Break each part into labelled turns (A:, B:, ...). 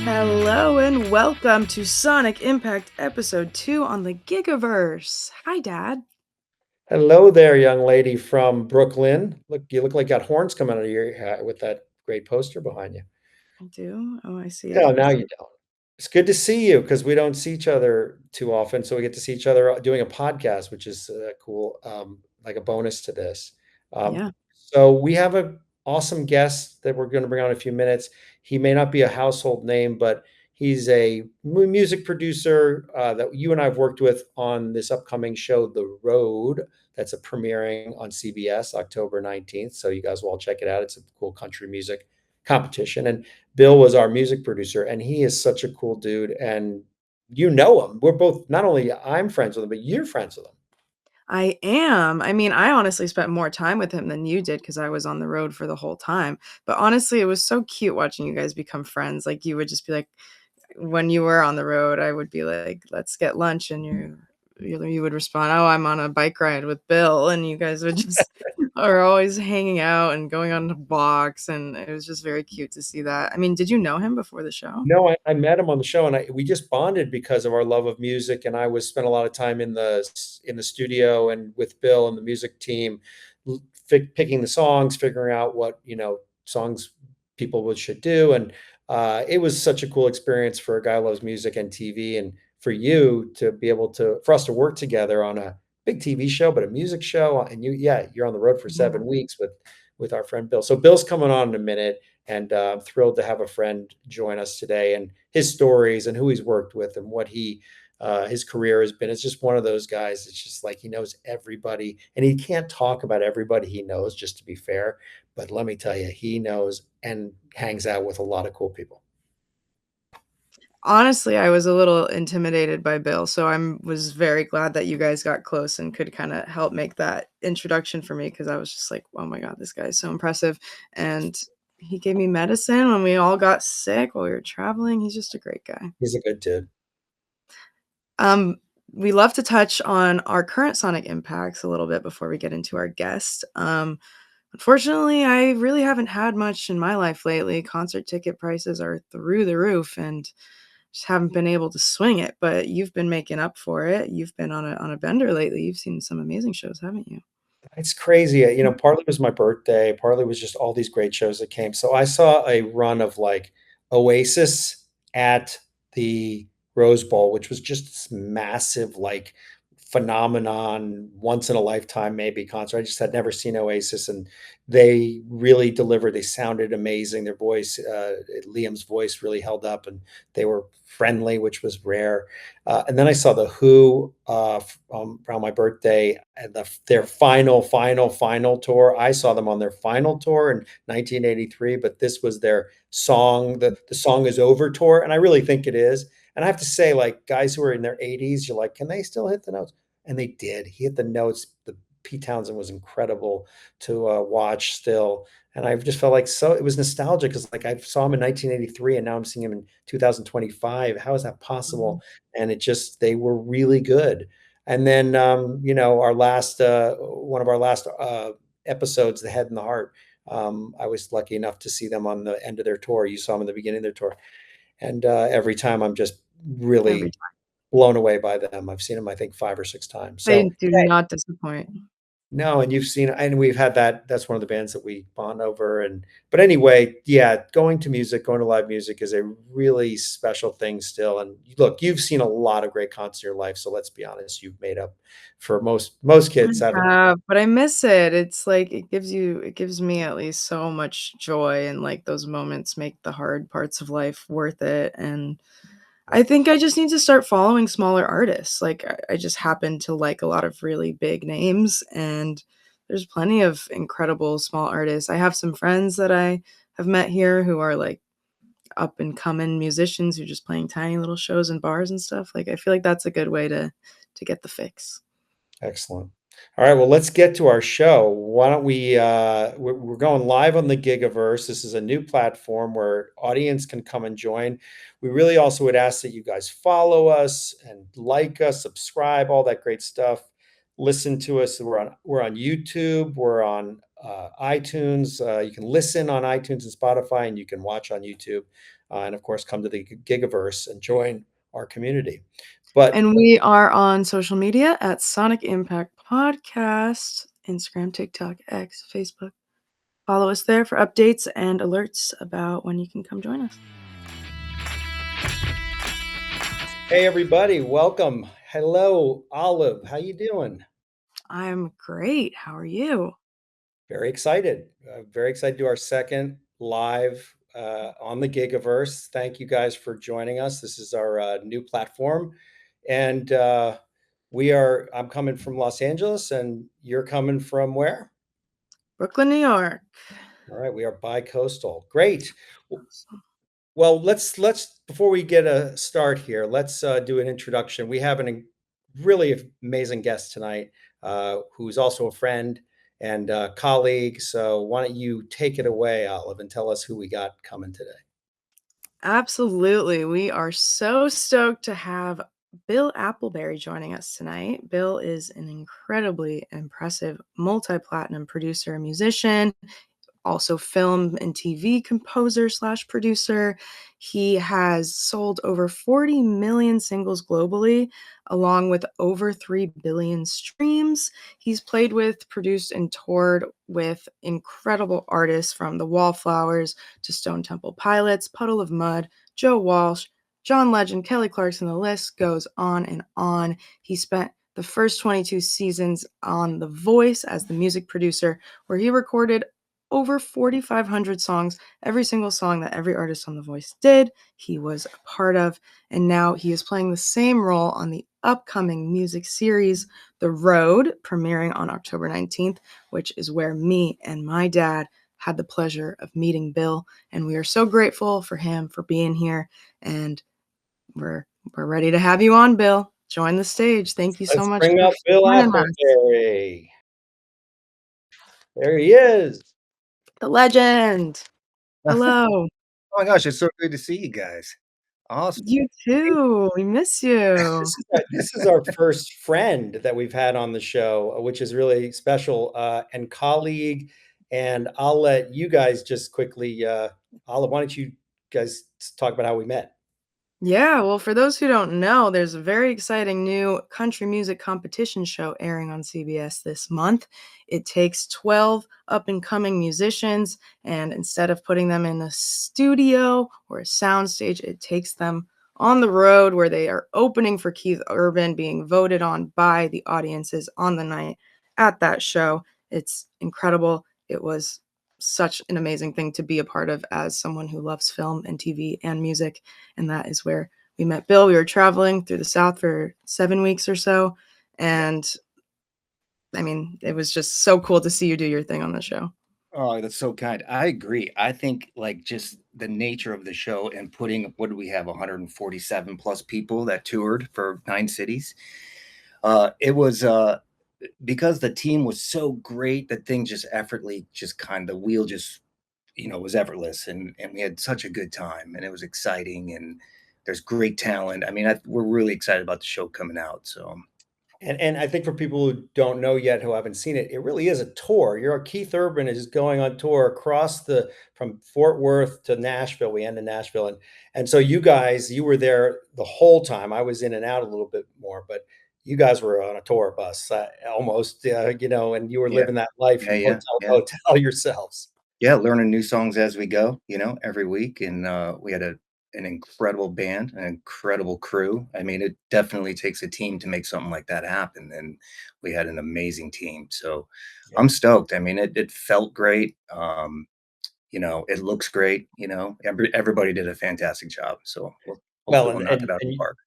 A: Hello and welcome to Sonic Impact Episode 2 on the Gigaverse. Hi, Dad.
B: Hello there, young lady from Brooklyn. You look like you got horns coming out of your hat with that great poster behind you.
A: I do. Oh, I see it.
B: No, now you don't. It's good to see you because we don't see each other too often. So we get to see each other doing a podcast, which is cool, like a bonus to this. Um,
A: Yeah.
B: so we have an awesome guest that we're going to bring on in a few minutes. He may not be a household name, but he's a music producer that you and I have worked with on this upcoming show, The Road. That's a premiering on CBS October 19th. So you guys will all check it out. It's a cool country music competition. And Bill was our music producer, and he is such a cool dude. And you know him. We're both, not only I'm friends with him, but you're friends with him.
A: I am. I mean, I honestly spent more time with him than you did because I was on the road for the whole time. But honestly, it was so cute watching you guys become friends. Like, you would just be like, when you were on the road, I would be like, "Let's get lunch," and you would respond, "Oh, I'm on a bike ride with Bill," and you guys would just are always hanging out and going on walks, and it was just very cute to see that. I mean, did you know him before the show?
B: No, I met him on the show, and we just bonded because of our love of music. And I was spent a lot of time in the studio and with Bill and the music team, picking the songs, figuring out what songs people should do. And it was such a cool experience for a guy who loves music and TV, and for you to be able to for us to work together on a big TV show, but a music show. And you're on the road for
A: Yeah.
B: 7 weeks with our friend Bill. So Bill's coming on in a minute. And I'm thrilled to have a friend join us today and his stories and who he's worked with and what his career has been. It's just one of those guys. It's just like he knows everybody, and he can't talk about everybody he knows, just to be fair. But let me tell you, he knows and hangs out with a lot of cool people.
A: Honestly, I was a little intimidated by Bill, so was very glad that you guys got close and could kinda help make that introduction for me because I was just like, "Oh my god, this guy is so impressive," and he gave me medicine when we all got sick while we were traveling. He's just a great guy.
B: He's a good dude.
A: Um, we love to touch on our current sonic impacts a little bit before we get into our guest. Unfortunately, I really haven't had much in my life lately. Concert ticket prices are through the roof and just haven't been able to swing it, but you've been making up for it. You've been on a bender lately. You've seen some amazing shows, haven't you?
B: It's crazy. Partly was my birthday, partly was just all these great shows that came. So I saw a run of like Oasis at the Rose Bowl, which was just this massive, like, phenomenon, once in a lifetime maybe concert. I just had never seen Oasis, and they really delivered. They sounded amazing. Their voice, Liam's voice, really held up, and they were friendly, which was rare. And then I saw the Who around my birthday and their final tour. I saw them on their final tour in 1983, but this was their song, the Song Is Over tour. And I really think it is. And I have to say, like, guys who are in their 80s, you're like, can they still hit the notes? And they did. He hit the notes. The Pete Townsend was incredible to watch still. And I just felt like it was nostalgic because, like, I saw him in 1983 and now I'm seeing him in 2025. How is that
A: Mhm.
B: possible? And they were really good. And then, one of our last episodes, The Head and the Heart, I was lucky enough to see them on the end of their tour. You saw them in the beginning of their tour. And every time I'm just
A: Every
B: really
A: time.
B: blown away by them. I've seen them, I think, 5 or 6 times.
A: They
B: So,
A: do
B: yeah.
A: not disappoint.
B: No, and we've had that's one of the bands that we bond over. And but anyway, yeah, going to live music is a really special thing still. And look, you've seen a lot of great concerts in your life, so let's be honest, you've made up for most kids, haven't you?
A: I have, but I miss it. It's like it gives me at least so much joy, and like those moments make the hard parts of life worth it. And I think I just need to start following smaller artists. Like I just happen to like a lot of really big names, and there's plenty of incredible small artists. I have some friends that I have met here who are like up and coming musicians who are just playing tiny little shows in bars and stuff. Like I feel like that's a good way to get the fix.
B: Excellent. All right, well, let's get to our show. Why don't we're going live on the Gigaverse. This is a new platform where audience can come and join. We really also would ask that you guys follow us and like us, subscribe, all that great stuff. Listen to us. We're on YouTube. We're on iTunes. You can listen on iTunes and Spotify, and you can watch on YouTube. And of course, come to the Gigaverse and join our community. But
A: And we are on social media at Sonic Impact Podcast, Instagram, TikTok, X, Facebook. Follow us there for updates and alerts about when you can come join us.
B: hey, everybody, welcome. Hello, Olive. How you doing?
A: I'm great. How are you?
B: Very excited. Very excited to do our second live on the Gigaverse. Thank you guys for joining us. This is our new platform. And I'm coming from Los Angeles, and you're coming from where?
A: Brooklyn, New York.
B: All right, we are bi-coastal. Great.
A: Awesome.
B: Well, let's before we get a start here, let's do an introduction. We have really amazing guest tonight, who's also a friend and colleague. So why don't you take it away, Olive, and tell us who we got coming today?
A: Absolutely. We are so stoked to have Bill Appleberry joining us tonight. Bill is an incredibly impressive multi platinum producer and musician, also film and TV composer slash producer. He has sold over 40 million singles globally, along with over 3 billion streams. He's played with, produced, and toured with incredible artists from the Wallflowers to Stone Temple Pilots, Puddle of Mud, Joe Walsh, John Legend, Kelly Clarkson. The list goes on and on. He spent the first 22 seasons on The Voice as the music producer, where he recorded over 4,500 songs. Every single song that every artist on The Voice did, he was a part of. And now he is playing the same role on the upcoming music series, The Road, premiering on October 19th, which is where me and my dad had the pleasure of meeting Bill. And we are so grateful for him for being here. And we're ready to have you on, Bill. Join the stage. Thank you so
B: Let's
A: much
B: bring
A: for
B: up Bill
A: joining us.
B: Appleberry. There he is.
A: The legend. Hello.
C: Oh my gosh, it's so good to see you guys. Awesome.
A: You too. We miss you.
B: This is our first friend that we've had on the show, which is really special, and colleague. And I'll let you guys just quickly, Olive, why don't you guys talk about how we met?
A: Yeah, well, for those who don't know, there's a very exciting new country music competition show airing on CBS this month. It takes 12 up and coming musicians, and instead of putting them in a studio or a soundstage, it takes them on the road where they are opening for Keith Urban, being voted on by the audiences on the night at that show. It's incredible. It was such an amazing thing to be a part of as someone who loves film and TV and music. And that is where we met Bill. We were traveling through the South for 7 weeks or so. And I mean, it was just so cool to see you do your thing on the show.
C: Oh, that's so kind. I agree. I think like just the nature of the show and putting what do we have 147 plus people that toured for 9 cities. It was because the team was so great that thing just effortlessly just kind of the wheel just was effortless and we had such a good time and it was exciting and there's great talent. I mean, we're really excited about the show coming out. So
B: And I think for people who don't know yet, who haven't seen it, it really is a tour. Keith Urban is going on tour across from Fort Worth to Nashville. We end in Nashville, and so you guys, you were there the whole time. I was in and out a little bit more, but you guys were on a tour bus, almost, and you were
C: yeah,
B: living that life
C: yeah,
B: from
C: yeah,
B: hotel to
C: yeah.
B: hotel yourselves.
C: Yeah, learning new songs as we go, every week, and we had an incredible band, an incredible crew. I mean, it definitely takes a team to make something like that happen, and we had an amazing team. So
B: Yeah.
C: I'm stoked. I mean, it felt great. It looks great. Everybody did a fantastic job. So
B: Well,
C: hopefully we'll knock it out of the park.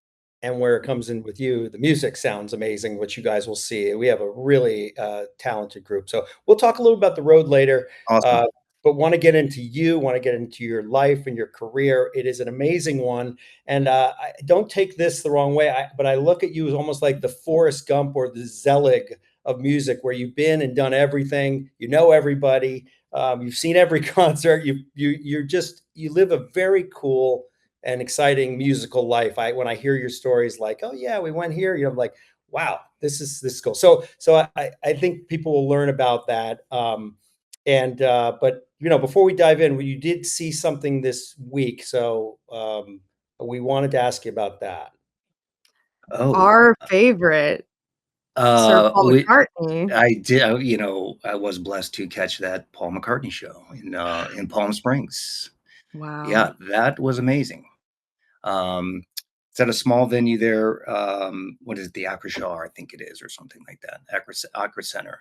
B: and where it comes in with you, the music sounds amazing, which you guys will see. We have a really talented group. So we'll talk a little about the road later,
C: Awesome.
B: but want to get into you, want to get into your life and your career. It is an amazing one. And I don't take this the wrong way, but I look at you as almost like the Forrest Gump or the Zelig of music, where you've been and done everything. You know everybody. You've seen every concert. You live a very cool and exciting musical life. When I hear your stories, like, oh yeah, we went here, I'm like, wow, this is cool. So I think people will learn about that. And but before we dive in, you did see something this week, so we wanted to ask you about that.
C: Oh,
A: Our favorite, Sir Paul
C: we
A: McCartney.
C: I did, I was blessed to catch that Paul McCartney show in Palm Springs.
A: Wow.
C: Yeah, that was amazing. Um, it's at a small venue there. What is it, the Aqua Shaw, I think it is, or something like that. Aqua Center.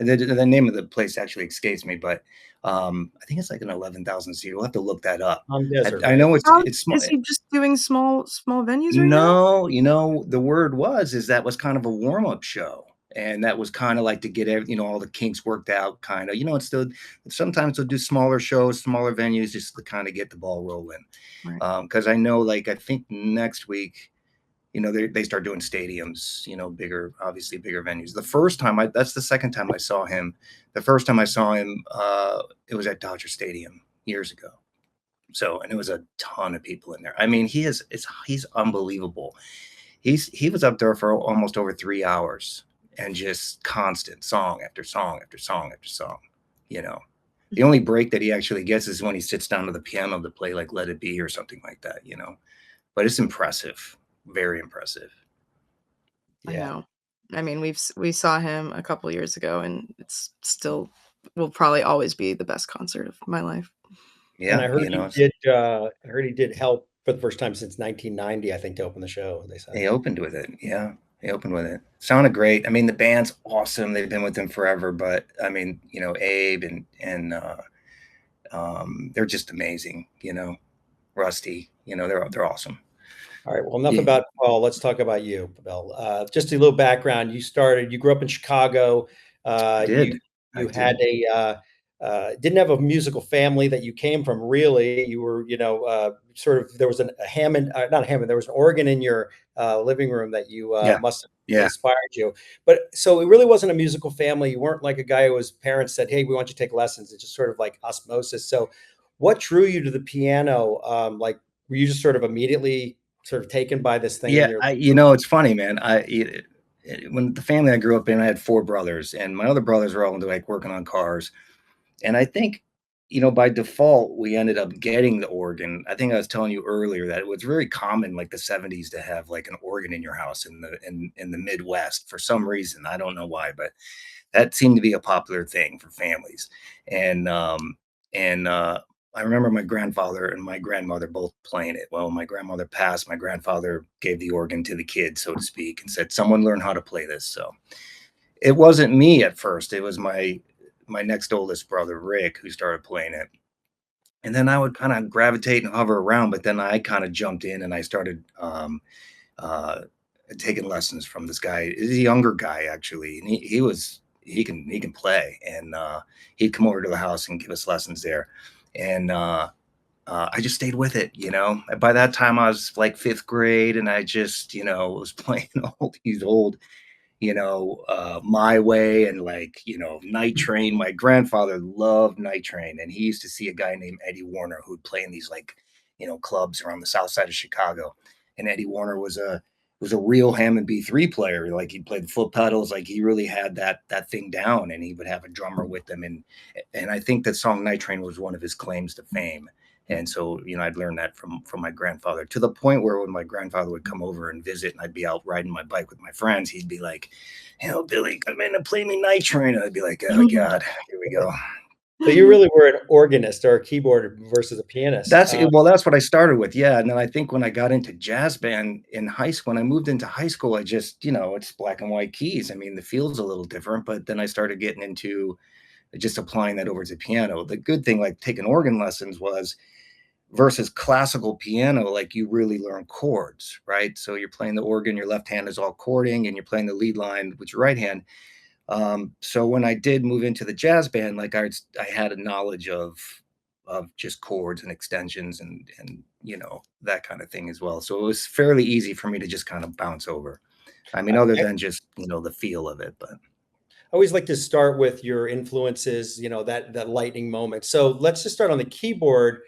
C: And the name of the place actually escapes me, but I think it's like an 11,000 seat. We'll have to look that up.
B: On Desert,
C: I
B: right?
C: know
A: How
C: it's small.
A: is he just doing small venues right now?
C: No, the word is that was kind of a warm-up show. And that was kind of like to get all the kinks worked out, kind of. It's still sometimes they'll do smaller shows, smaller venues, just to kind of get the ball rolling.
A: Right.
C: Because I know, like, I think next week, they start doing stadiums, bigger, obviously bigger venues. The first time that's the second time I saw him. The first time I saw him, it was at Dodger Stadium years ago. So, and it was a ton of people in there. I mean, he's unbelievable. He was up there for almost over 3 hours and just constant song after song after song after song. You know, the only break that he actually gets is when he sits down to the piano to play like "Let It Be" or something like that. But it's impressive, very impressive.
A: I
B: Yeah.
A: know. I mean, we saw him a couple years ago, and it's still will probably always be the best concert of my life.
B: And
C: Yeah,
B: I heard he did help for the first time since 1990, I think, to open the show, they said.
C: they opened with it. Yeah, they opened with it. Sounded great. I mean, the band's awesome. They've been with them forever, but I mean, Abe and they're just amazing. Rusty. They're awesome.
B: All right. Well, enough
C: Yeah,
B: about Paul. Let's talk about you, Bill. Just a little background. You grew up in Chicago.
C: I
B: You
C: did. I
B: you had
C: did.
B: didn't have a musical family that you came from, really. You were, sort of, there was a Hammond, not a Hammond, there was an organ in your living room that you
C: Yeah.
B: must have
C: Yeah.
B: inspired you. But so it really wasn't a musical family. You weren't like a guy whose parents said, "Hey, we want you to take lessons." It's just sort of like osmosis. So what drew you to the piano? Were you just sort of immediately sort of taken by this thing in
C: Yeah,
B: your
C: it's funny, man. When the family I grew up in, I had four brothers, and my other brothers were all into like working on cars. And I think, by default, we ended up getting the organ. I think I was telling you earlier that it was very common, like the '70s, to have like an organ in your house in the Midwest for some reason. I don't know why, but that seemed to be a popular thing for families. And I remember my grandfather and my grandmother both playing it. Well, my grandmother passed. My grandfather gave the organ to the kids, so to speak, and said, "Someone learn how to play this." So it wasn't me at first. It was my next oldest brother, Rick, who started playing it. And then I would kind of gravitate and hover around, but then I kind of jumped in and I started uh, taking lessons from this guy. He's a younger guy actually, and he can play, and he'd come over to the house and give us lessons there, and I just stayed with it. By that time I was like fifth grade, and I just was playing all these old My Way and like, Night Train. My grandfather loved Night Train, and he used to see a guy named Eddie Warner who'd play in these like, clubs around the south side of Chicago. And Eddie Warner was a real Hammond B3 player. Like he played foot pedals, like he really had that thing down, and he would have a drummer with him. And I think that song Night Train was one of his claims to fame. And so, I'd learned that from my grandfather, to the point where when my grandfather would come over and visit and I'd be out riding my bike with my friends, he'd be like, Billy, come in and play me Night Train. And I'd be like, oh God, here we go.
B: So you really were an organist or a keyboard versus a pianist.
C: That's what I started with. Yeah. And then I think when I got into jazz band in high school, when I moved into high school, I just, it's black and white keys. I mean, the feel's a little different, but then I started getting into just applying that over to piano. The good thing, like taking organ lessons, was versus classical piano, like you really learn chords, right? So you're playing the organ, your left hand is all chording, and you're playing the lead line with your right hand. So when I did move into the jazz band, like I had a knowledge of just chords and extensions and that kind of thing as well. So it was fairly easy for me to just kind of bounce over. I mean, other
B: I
C: than just the feel of it, but
B: always like to start with your influences, that lightning moment. So let's just start on the keyboard.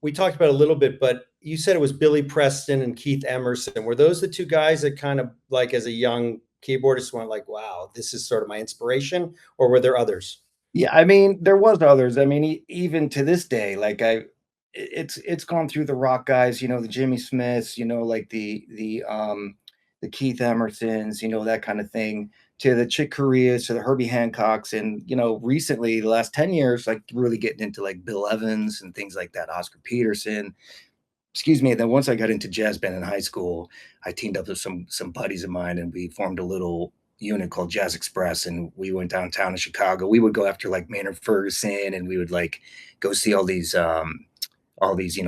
B: We talked about it a little bit, but you said it was Billy Preston and Keith Emerson. Were those the two guys that kind of like as a young keyboardist went like, wow, this is sort of my inspiration, or were there others?
C: Yeah, I mean, there was others. I mean, even to this day, like it's gone through the rock guys, the Jimmy Smiths, like the Keith Emersons, that kind of thing, to the Chick Coreas, to the Herbie Hancocks, and recently the last 10 years, like really getting into like Bill Evans and things like that, Oscar Peterson. Excuse me. Then once I got into jazz band in high school, I teamed up with some buddies of mine, and we formed a little unit called Jazz Express, and we went downtown in Chicago. We would go after like Maynard Ferguson, and we would like go see all these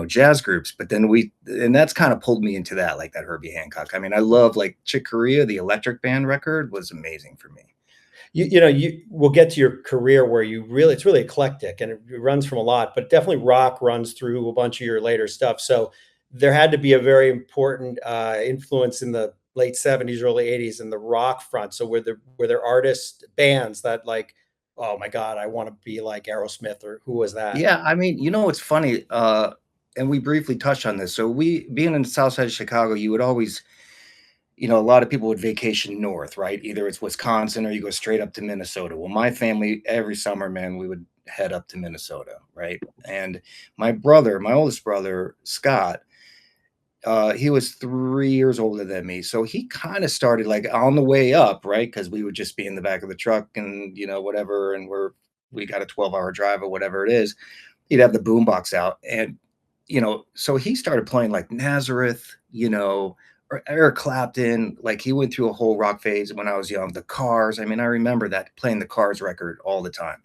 C: jazz groups. But then that's kind of pulled me into that, like that Herbie Hancock. I mean, I love like Chick Corea, the Electric Band record was amazing for me.
B: You will get to your career where it's really eclectic and it runs from a lot, but definitely rock runs through a bunch of your later stuff. So there had to be a very important influence in the late 70s, early 80s in the rock front. So were there artists, bands that like, oh my God, I want to be like Aerosmith, or who was that?
C: Yeah, I mean, what's funny, and we briefly touched on this. So we being in the south side of Chicago, you would always, a lot of people would vacation north, right? Either it's Wisconsin or you go straight up to Minnesota. Well, my family, every summer, man, we would head up to Minnesota, right? And my oldest brother, Scott, he was 3 years older than me. So he kind of started like on the way up, right? Because we would just be in the back of the truck and, whatever. And we got a 12-hour drive or whatever it is. He'd have the boombox out. And, so he started playing like Nazareth, or Eric Clapton. Like he went through a whole rock phase when I was young. The Cars. I mean, I remember that playing the Cars record all the time.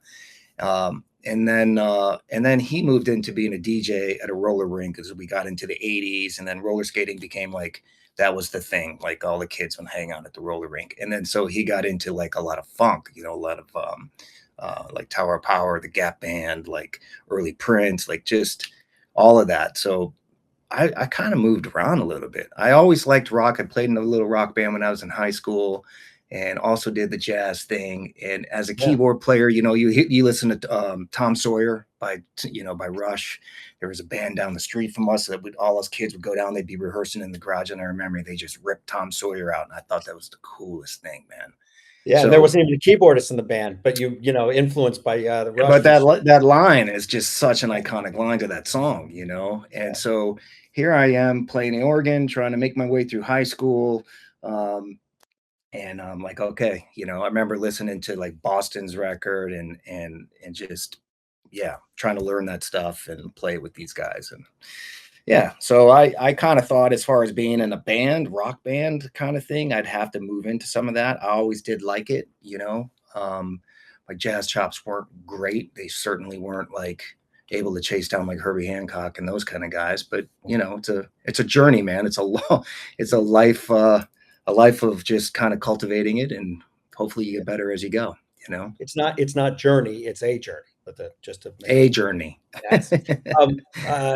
C: And then he moved into being a DJ at a roller rink as we got into the 80s, and then roller skating became like that was the thing. Like all the kids would hang out at the roller rink. And then so he got into like a lot of funk, a lot of like Tower of Power, the Gap Band, like early Prince, like just all of that. So I kind of moved around a little bit. I always liked rock. I played in a little rock band when I was in high school, and also did the jazz thing. And as a
B: Yeah.
C: keyboard player, you listen to Tom Sawyer by Rush. There was a band down the street from us that all us kids would go down. They'd be rehearsing in the garage, and I remember they just ripped Tom Sawyer out, and I thought that was the coolest thing, man.
B: Yeah. And there
C: So
B: wasn't even a keyboardist in the band, but influenced by the Rush
C: but
B: for sure.
C: that line is just such an iconic line to that song. And so here I am playing the organ, trying to make my way through high school. And I'm like, okay, I remember listening to like Boston's record and just yeah, trying to learn that stuff and play with these guys. And yeah, so I kind of thought as far as being in a band, rock band kind of thing, I'd have to move into some of that. I always did like it. My jazz chops weren't great. They certainly weren't like able to chase down like Herbie Hancock and those kind of guys. But it's a journey, man. It's a long, it's a life of just kind of cultivating it, and hopefully you get better as you go. You know,
B: It's not journey, it's a journey. But just to make
C: a
B: it,
C: journey.
B: yes.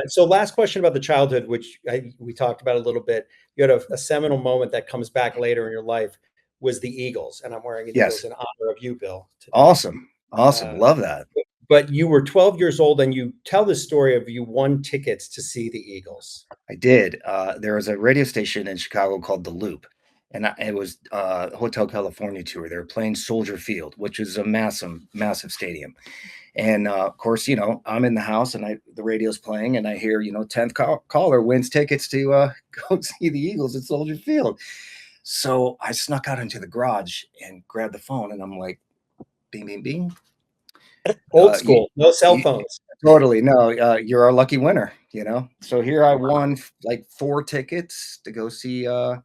B: So last question about the childhood, which we talked about a little bit. You had a seminal moment that comes back later in your life, was the Eagles, and I'm wearing an Eagles
C: Yes,
B: in honor of you, Bill, today.
C: awesome, awesome,
B: Uh,
C: love that.
B: but you were 12 years old, and you tell the story of you won tickets to see the Eagles.
C: I did. There was a radio station in Chicago called The Loop, and it was Hotel California tour. They were playing Soldier Field, which is a massive, massive stadium. And of course, I'm in the house and the radio's playing, and I hear, 10th caller wins tickets to go see the Eagles at Soldier Field. So I snuck out into the garage and grabbed the phone, and I'm like, bing, bing, bing.
B: Old
C: You,
B: school, no cell
C: you,
B: phones.
C: Totally. No, you're a lucky winner. So here I won like 4 tickets to go see the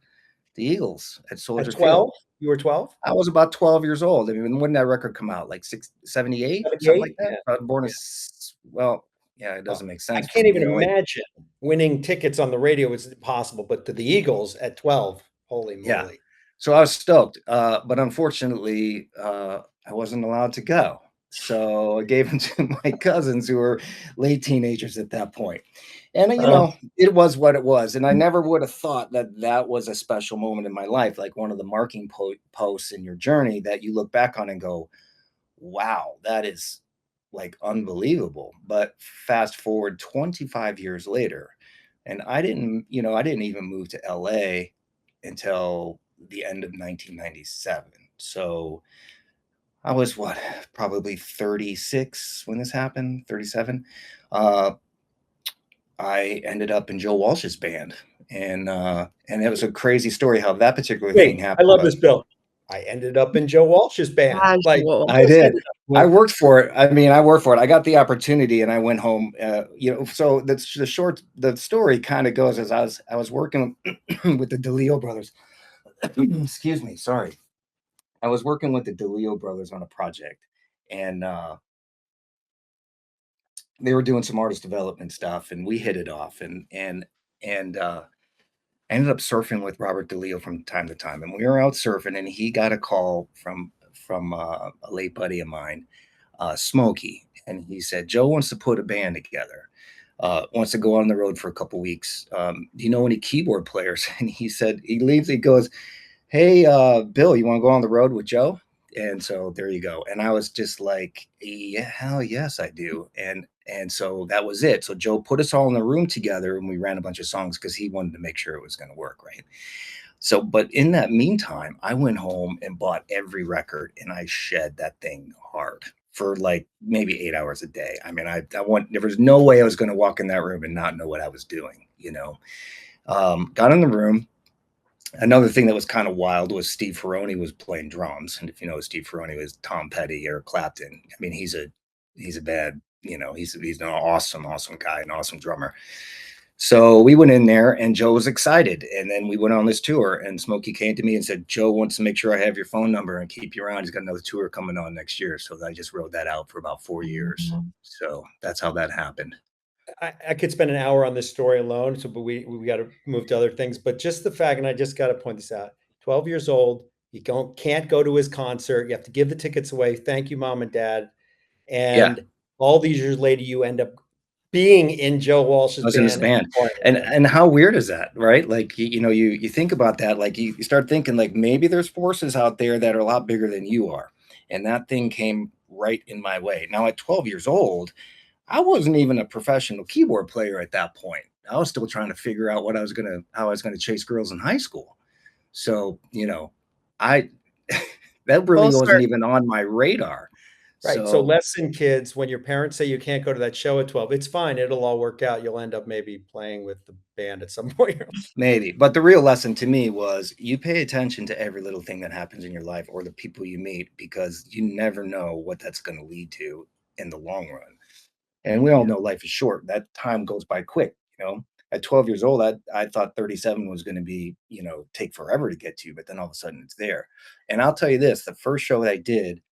C: Eagles at
B: At
C: Soldier Field.
B: 12, you were 12?
C: I was about 12 years old. I mean, when did that record come out? Like 78, something
B: 78?
C: like that.
B: Yeah.
C: I was born in,
B: Yeah.
C: well, yeah, it
B: Oh,
C: doesn't make
B: I
C: sense for
B: can't
C: me.
B: even imagine winning tickets on the radio was impossible, but to the Eagles at 12, holy
C: Yeah.
B: moly.
C: So I was stoked. But unfortunately, I wasn't allowed to go. So I gave them to my cousins who were late teenagers at that point. And,
B: Uh,
C: it was what it was. And I never would have thought that that was a special moment in my life, like one of the marking posts in your journey that you look back on and go, wow, that is like unbelievable. But fast forward 25 years later, and I didn't even move to LA until the end of 1997. So I was what, probably 36 when this happened, 37. Uh, I ended up in Joe Walsh's band, and it was a crazy story how that particular thing
B: Wait, I
C: happened.
B: love
C: But
B: this, Bill. I ended up in Joe Walsh's band. Like,
A: Casual.
C: I
B: just
C: did.
B: ended up
C: I
B: with
C: worked for it. I mean, I worked for it. I got the opportunity, and I went home. So that's the short. The story kind of goes as I was working with the DeLeo brothers. Excuse me, sorry. I was working with the DeLeo brothers on a project, and they were doing some artist development stuff, and we hit it off, and I ended up surfing with Robert DeLeo from time to time, and we were out surfing, and he got a call from a late buddy of mine, Smokey, and he said Joe wants to put a band together, wants to go on the road for a couple weeks. Do you know any keyboard players? And he said he leaves. He goes, "Hey, Bill, you want to go on the road with Joe?" And so there you go. And I was just like, "Yeah, hell yes, I do." And so that was it. So Joe put us all in the room together, and we ran a bunch of songs because he wanted to make sure it was going to work, right? So, but in that meantime, I went home and bought every record, and I shed that thing hard for like maybe 8 hours a day. I mean, there was no way I was going to walk in that room and not know what I was doing, you know. Got in the room. Another thing that was kind of wild was Steve Ferrone was playing drums, and if you know Steve Ferrone was Tom Petty, Eric Clapton. I mean, he's a bad, he's an awesome guy, an awesome drummer. So we went in there, and Joe was excited, and then we went on this tour. And Smokey came to me and said, "Joe wants to make sure I have your phone number and keep you around. He's got another tour coming on next year." So I just wrote that out for about 4 years. So that's how that happened.
B: I could spend an hour on this story alone, so but we got to move to other things. But just the fact, and I just got to point this out: 12 years old, you can't go to his concert. You have to give the tickets away. Thank you, mom and dad.
C: Yeah.
B: And all these years later, you end up being in Joe Walsh's
C: I was in this
B: band and
C: band.
B: playing with him.
C: And how weird is that, right? Like you think about that, like you start thinking like maybe there's forces out there that are a lot bigger than you are. And that thing came right in my way. Now at 12 years old, I wasn't even a professional keyboard player at that point. I was still trying to figure out how I was gonna chase girls in high school. So, I that
A: Full
C: really wasn't
A: circle.
C: even on my radar.
B: Right. So
C: So
B: lesson kids, when your parents say you can't go to that show at 12, it's fine. It'll all work out. You'll end up maybe playing with the band at some point.
C: maybe, but the real lesson to me was you pay attention to every little thing that happens in your life or the people you meet because you never know what that's going to lead to in the long run. And we all
B: Yeah.
C: know life is short. That time goes by quick, you know. At 12 years old, I thought 37 was going to be, take forever to get to, but then all of a sudden it's there. And I'll tell you this, the first show that I did,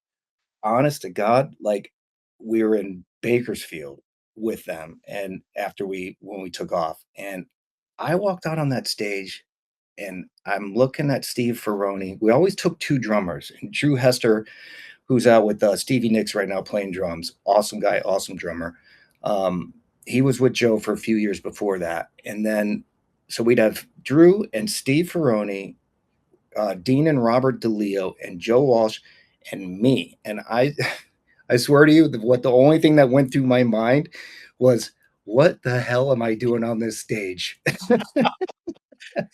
C: honest to God, like we were in Bakersfield with them and after when we took off and I walked out on that stage and I'm looking at Steve Ferrone. We always took two drummers and Drew Hester, who's out with Stevie Nicks right now playing drums. Awesome guy, awesome drummer. He was with Joe for a few years before that. And then so we'd have Drew and Steve Ferrone, Dean and Robert DeLeo, and Joe Walsh, and me. And I swear to you, what the only thing that went through my mind was, what the hell am I doing on this stage?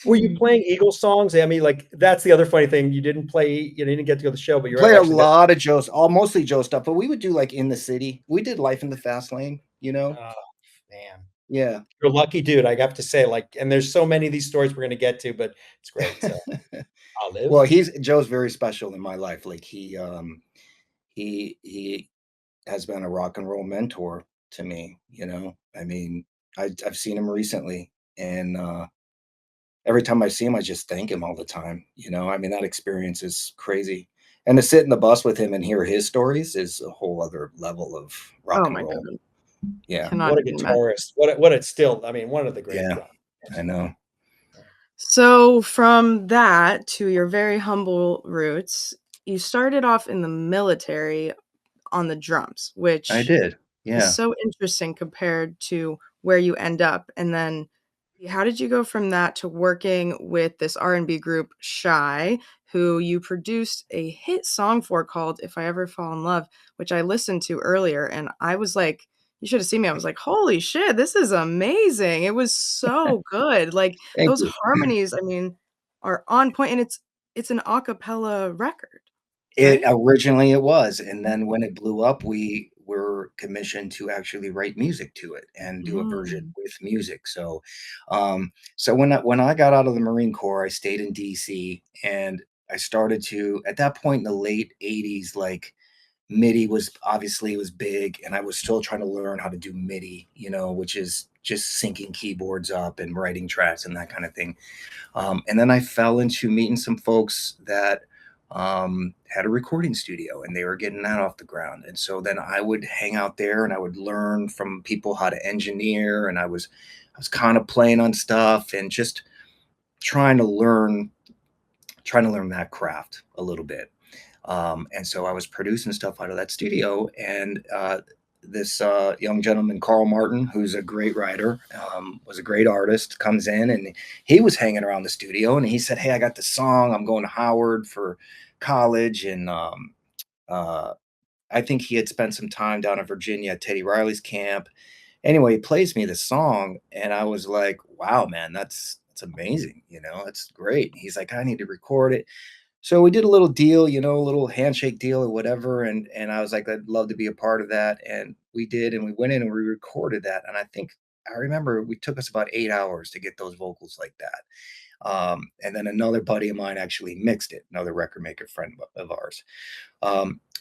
B: Were you playing Eagles songs? I mean, like that's the other funny thing. You didn't get to go to the show, but you're
C: Play a
B: actually there.
C: lot of Joe's, all mostly Joe stuff, but we would do like in the city. We did Life in the Fast Lane, you know?
B: Oh, man.
C: Yeah.
B: You're a lucky dude, I have to say, like, and there's so many of these stories we're gonna get to, but it's great. So
C: Well,
B: Olive.
C: Joe's very special in my life. Like he has been a rock and roll mentor to me, you know. I mean, I've seen him recently and every time I see him, I just thank him all the time. You know, I mean, that experience is crazy. And to sit in the bus with him and hear his stories is a whole other level of rock
A: Oh
C: and
A: my
C: roll.
A: god.
C: Yeah.
A: Cannot
B: What a
A: even imagine.
B: guitarist. What it's still, I mean, one of the great
C: Yeah.
B: drummers.
C: I know.
A: So from that to your very humble roots, you started off in the military on the drums,
C: I
A: which
C: did.
A: is
C: Yeah.
A: so interesting compared to where you end up. And then how did you go from that to working with this R&B group Shy, who you produced a hit song for called If I Ever Fall in Love, which I listened to earlier and I was like, you should have seen me. I was like, "Holy shit, this is amazing." It was so good. Like
C: Thank
A: those
C: you.
A: harmonies, I mean, are on point and it's an a cappella record.
C: It
A: right?
C: originally it was, and then when it blew up, we were commissioned to actually write music to it and do a version
A: Mm.
C: with music. So when I got out of the Marine Corps, I stayed in DC, and I started to at that point in the late '80s, like MIDI was obviously it was big, and I was still trying to learn how to do MIDI, which is just syncing keyboards up and writing tracks and that kind of thing. And then I fell into meeting some folks that had a recording studio and they were getting that off the ground. And so then I would hang out there and I would learn from people how to engineer. And I was kind of playing on stuff and just trying to learn, trying to learn that craft a little bit. And so I was producing stuff out of that studio, and this young gentleman, Carl Martin, who's a great writer, was a great artist, comes in and he was hanging around the studio, and he said, "Hey, I got this song. I'm going to Howard for college," and uh, I think he had spent some time down in Virginia at Teddy Riley's camp. Anyway, he plays me the song, and I was like, "Wow, man, that's amazing. That's great." He's like, "I need to record it." So we did a little deal, a little handshake deal or whatever, and I was like, "I'd love to be a part of that," and we did, and we went in and we recorded that, and I remember we took us about 8 hours to get those vocals like that, and then another buddy of mine actually mixed it, another record maker friend of ours.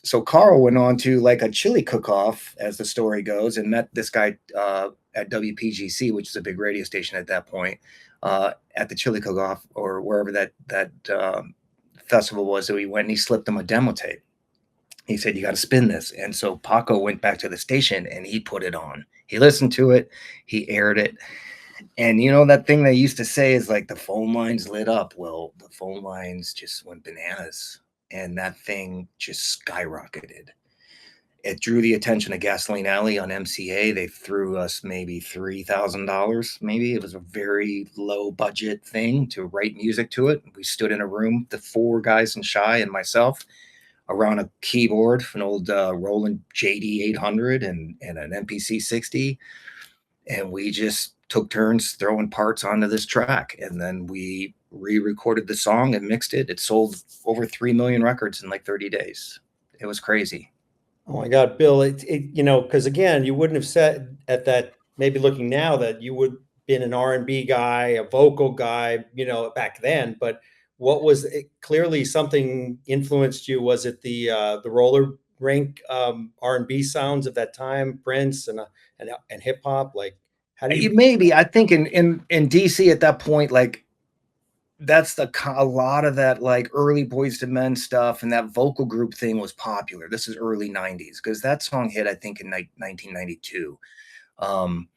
C: So Carl went on to like a chili cook-off, as the story goes, and met this guy at WPGC, which is a big radio station at that point, at the chili cook-off or wherever that festival was. So he went and he slipped him a demo tape. He said, "You got to spin this." And so Paco went back to the station and he put it on. He listened to it, he aired it. And that thing they used to say is like the phone lines lit up. Well, the phone lines just went bananas and that thing just skyrocketed. It drew the attention of Gasoline Alley on MCA. They threw us maybe $3,000. Maybe it was a very low budget thing to write music to it. We stood in a room, the four guys and Shy and myself, around a keyboard, an old Roland JD 800 and an MPC 60, and we just took turns throwing parts onto this track, and then we re-recorded the song and mixed it. It sold over 3 million records in like 30 days. It was crazy.
B: Oh my God, Bill, because again, you wouldn't have said at that, maybe looking now, that you would been an R&B guy, a vocal guy, back then, but what was it, clearly something influenced you. Was it the roller rink R&B sounds of that time, Prince and hip hop? Like, how do you?
C: Maybe I think in DC at that point, like that's a lot of that like early Boys to Men stuff and that vocal group thing was popular. This is early '90s because that song hit I think in 1992. Um,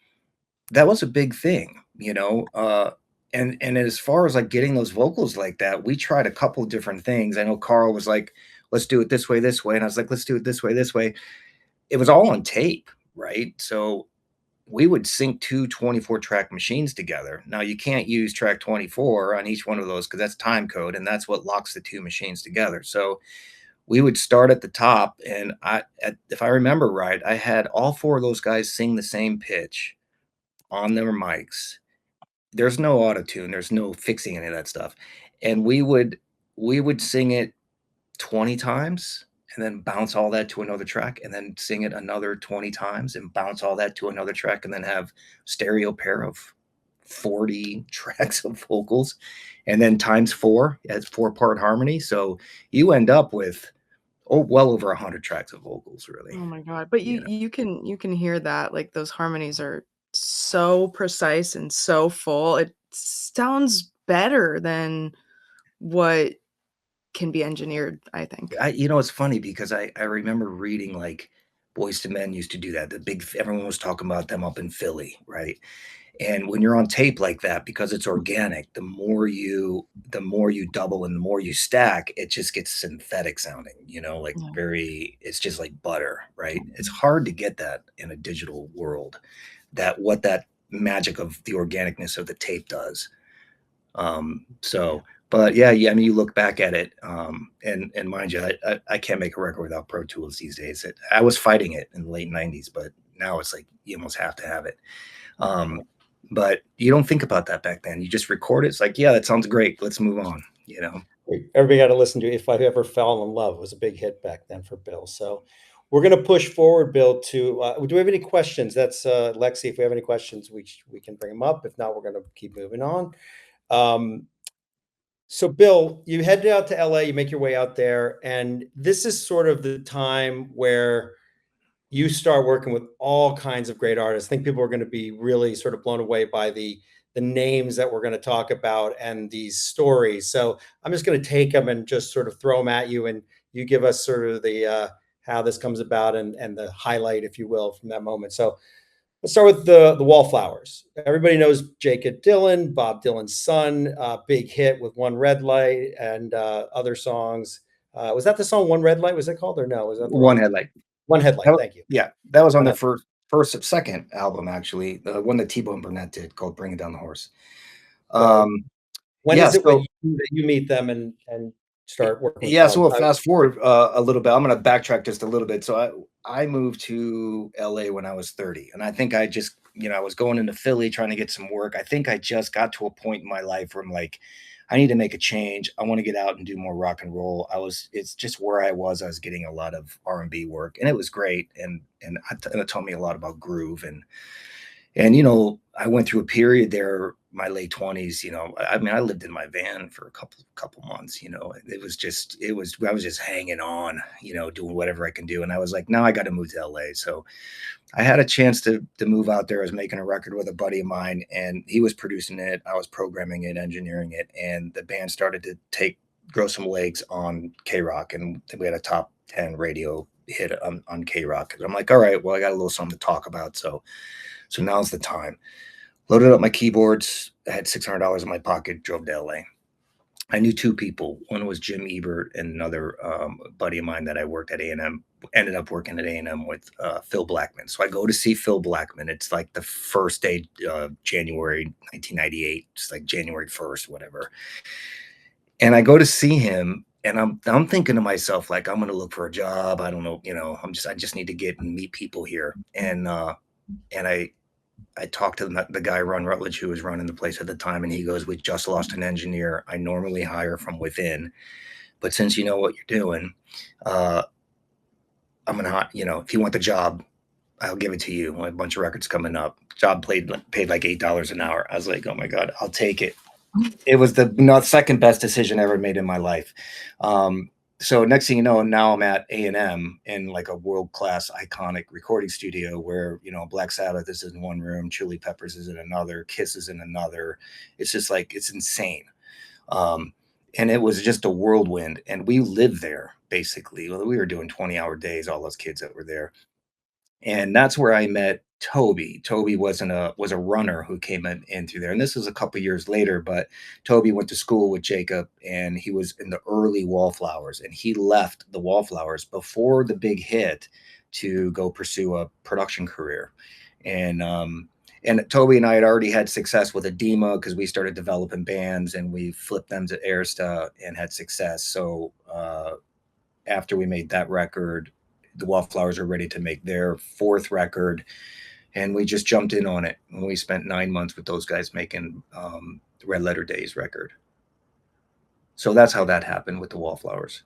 C: that was a big thing, and as far as like getting those vocals like that, we tried a couple of different things. I know Carl was like, "Let's do it this way," and I was like, "Let's do it this way, this way." It was all on tape, right? So we would sync two 24-track machines together. Now you can't use track 24 on each one of those because that's time code, and that's what locks the two machines together. So we would start at the top, and if I remember right, I had all four of those guys sing the same pitch on their mics. There's no auto tune. There's no fixing any of that stuff, and we would sing it 20 times and then bounce all that to another track and then sing it another 20 times and bounce all that to another track and then have stereo pair of 40 tracks of vocals and then times four as 4-part harmony. So you end up with well over 100 tracks of vocals,
A: Oh
C: really.
A: my god, but
C: You know,
A: you can hear that, like, those harmonies are so precise and so full, it sounds better than what can be engineered, I think.
C: it's funny because I remember reading like Boys to Men used to do that. Everyone was talking about them up in Philly, right? And when you're on tape like that, because it's organic, the more you double and the more you stack, it just gets synthetic sounding, like
A: Yeah.
C: it's just like butter, right? It's hard to get that in a digital world, that magic of the organicness of the tape does. So, but yeah, I mean, you look back at it, and mind you, I can't make a record without Pro Tools these days. I was fighting it in the late '90s, but now it's like you almost have to have it. Um, but you don't think about that back then. You just record it. It's like, yeah, that sounds great. Let's move on.
B: Everybody got to listen to If I Ever Fell in Love. It was a big hit back then for Bill. So we're going to push forward, Bill, to do we have any questions? That's Lexi. If we have any questions, we can bring them up. If not, we're going to keep moving on. Um, so, Bill, you headed out to LA, you make your way out there, and this is sort of the time where you start working with all kinds of great artists. I think people are going to be really sort of blown away by the names that we're going to talk about and these stories. So I'm just going to take them and just sort of throw them at you, and you give us sort of the how this comes about and the highlight, if you will, from that moment. So let's start with the Wallflowers. Everybody knows Jacob Dylan, Bob Dylan's son, big hit with One Red Light and other songs. Was that the song One Red Light? Was it called or no? Was that the
C: One
B: wrong?
C: Headlight.
B: One Headlight. Thank you.
C: Yeah, that was on
B: One
C: their
B: Headlight.
C: second album, actually, the one that T-Bone Burnett did, called "Bringing Down the Horse."
B: So when
C: Yeah,
B: is it when
C: so
B: you meet them and start working with
C: yeah, so
B: Bob?
C: we'll fast forward a little bit. I'm going to backtrack just a little bit. So I moved to LA when I was 30, and I think I just, I was going into Philly trying to get some work. I think I just got to a point in my life where I'm like, I need to make a change. I want to get out and do more rock and roll. It's just where I was getting a lot of R&B work, and it was great, and it taught me a lot about groove. And I went through a period there, my late 20s. I mean, I lived in my van for a couple months. I was just hanging on, doing whatever I can do. And I was like, now I got to move to LA. So I had a chance to move out there. I was making a record with a buddy of mine, and he was producing it. I was programming it, engineering it, and the band started to grow some legs on K Rock, and we had a top 10 radio hit on K Rock. I'm like, all right, well, I got a little something to talk about. So now's the time. Loaded up my keyboards. I had $600 in my pocket. Drove to LA. I knew two people. One was Jim Ebert, and another buddy of mine that I worked at A&M. Ended up working at A&M with Phil Blackman. So I go to see Phil Blackman. It's like the first day, January 1998. It's like January 1st, whatever. And I go to see him, and I'm thinking to myself, like, I'm going to look for a job. I don't know, I just need to get and meet people here. And I talked to the guy, Ron Rutledge, who was running the place at the time, and he goes, "We just lost an engineer. I normally hire from within, but since you know what you're doing, uh, I'm gonna, if you want the job, I'll give it to you. A bunch of records coming up. Job paid like $8 an hour. I was like, oh my god, I'll take it. It was the second best decision I ever made in my life. So next thing you know, now I'm at A&M in like a world-class iconic recording studio where, Black Sabbath is in one room, Chili Peppers is in another, Kiss is in another. It's just like, it's insane. And it was just a whirlwind. And we lived there basically. We were doing 20-hour days, all those kids that were there. And that's where I met Toby. Toby was a runner who came in through there, and this was a couple years later. But Toby went to school with Jacob, and he was in the early Wallflowers, and he left the Wallflowers before the big hit to go pursue a production career. And Toby and I had already had success with Edema because we started developing bands, and we flipped them to Arista and had success. So after we made that record, the Wallflowers are ready to make their fourth record, and we just jumped in on it. And we spent 9 months with those guys making the Red Letter Days record. So that's how that happened with the Wallflowers.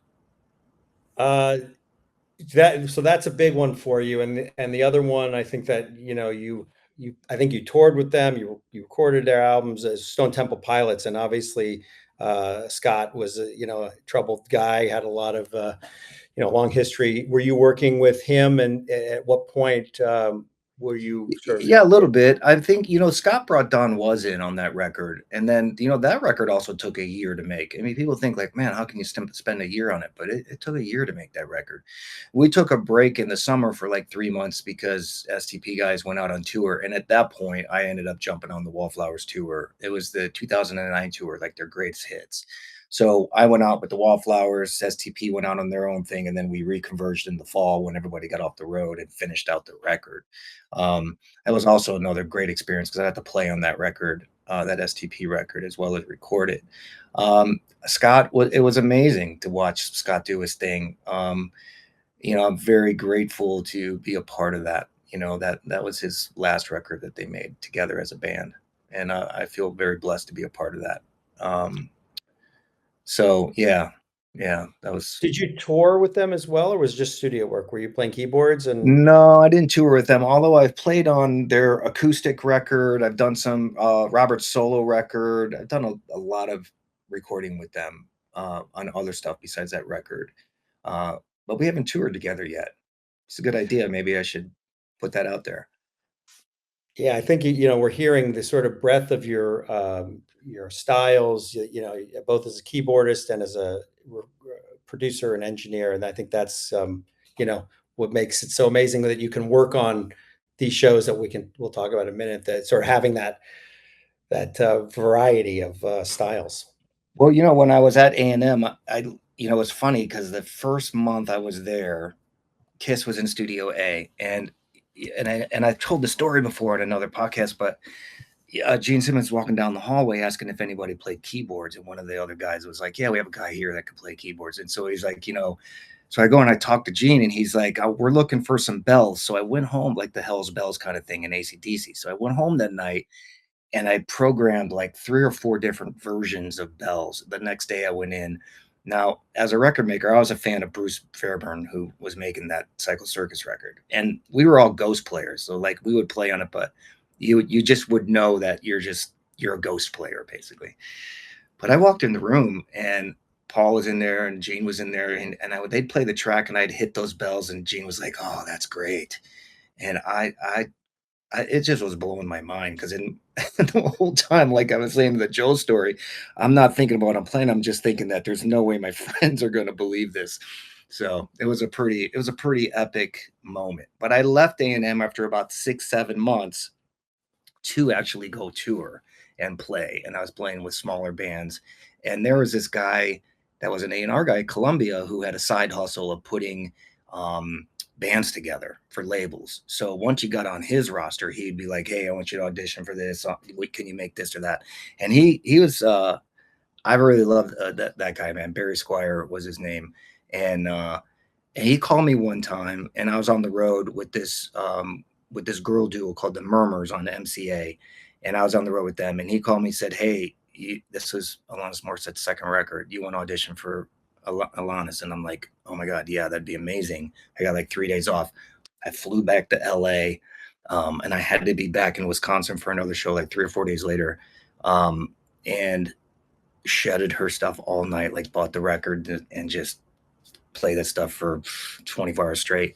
B: That's a big one for you, and the other one, I think that you I think you toured with them. You recorded their albums as Stone Temple Pilots, and obviously Scott was a troubled guy, had a lot of long history. Were you working with him, and at what point were you sort of?
C: Yeah, a little bit. I think, Scott brought Don Was in on that record. And then, that record also took a year to make. I mean, people think like, man, how can you spend a year on it? But it took a year to make that record. We took a break in the summer for like 3 months because STP guys went out on tour. And at that point, I ended up jumping on the Wallflowers tour. It was the 2009 tour, like their greatest hits. So I went out with the Wallflowers, STP went out on their own thing, and then we reconverged in the fall when everybody got off the road and finished out the record. That was also another great experience because I had to play on that record, that STP record, as well as record it. It was amazing to watch Scott do his thing. I'm very grateful to be a part of that. That was his last record that they made together as a band. And I feel very blessed to be a part of that. So yeah, that was.
B: Did you tour with them as well, or was it just studio work? Were you playing keyboards and
C: No, I didn't tour with them, although I've played on their acoustic record. I've done some Robert solo record. I've done a lot of recording with them on other stuff besides that record. Uh, but we haven't toured together yet. It's a good idea. Maybe I should put that out there.
B: yeah, I think we're hearing the sort of breadth of your styles, both as a keyboardist and as a producer and engineer, and I think that's what makes it so amazing that you can work on these shows that we'll talk about in a minute. That sort of having that variety of styles.
C: Well, when I was at A&M, it's funny because the first month I was there, Kiss was in Studio A, and I told the story before in another podcast, but Gene Simmons walking down the hallway asking if anybody played keyboards, and one of the other guys was like, "Yeah, we have a guy here that can play keyboards." And so he's like, so I go and I talk to Gene, and he's like, "We're looking for some bells." So I went home, like the Hell's Bells kind of thing in AC/DC. So I went home that night and I programmed like 3 or 4 different versions of bells. The next day I went in. Now, as a record maker, I was a fan of Bruce Fairbairn, who was making that Cycle Circus record. And we were all ghost players. So like we would play on it, but you just would know that you're a ghost player, basically. But I walked in the room and Paul was in there and Gene was in there, and they'd play the track and I'd hit those bells and Gene was like, "Oh, that's great." And it just was blowing my mind because in the whole time, like I was saying the Joe story, I'm not thinking about what I'm playing. I'm just thinking that there's no way my friends are going to believe this. So it was a pretty epic moment. But I left A&M after about 6, 7 months to actually go tour and play. And I was playing with smaller bands. And there was this guy that was an A&R guy at Columbia who had a side hustle of putting bands together for labels. So once you got on his roster, he'd be like, "Hey, I want you to audition for this. Can you make this or that?" And he was I really loved that guy, man. Barry Squire was his name, and he called me one time, and I was on the road with this girl duo called the Murmurs on the MCA, and I was on the road with them, and he called me, said, "Hey, this was Alanis Morissette's second record. You want to audition for Alanis?" And I'm like, "Oh my god, yeah, that'd be amazing." I got like 3 days off. I flew back to LA, and I had to be back in Wisconsin for another show like 3 or 4 days later, and shedded her stuff all night, like bought the record and just play that stuff for 24 hours straight.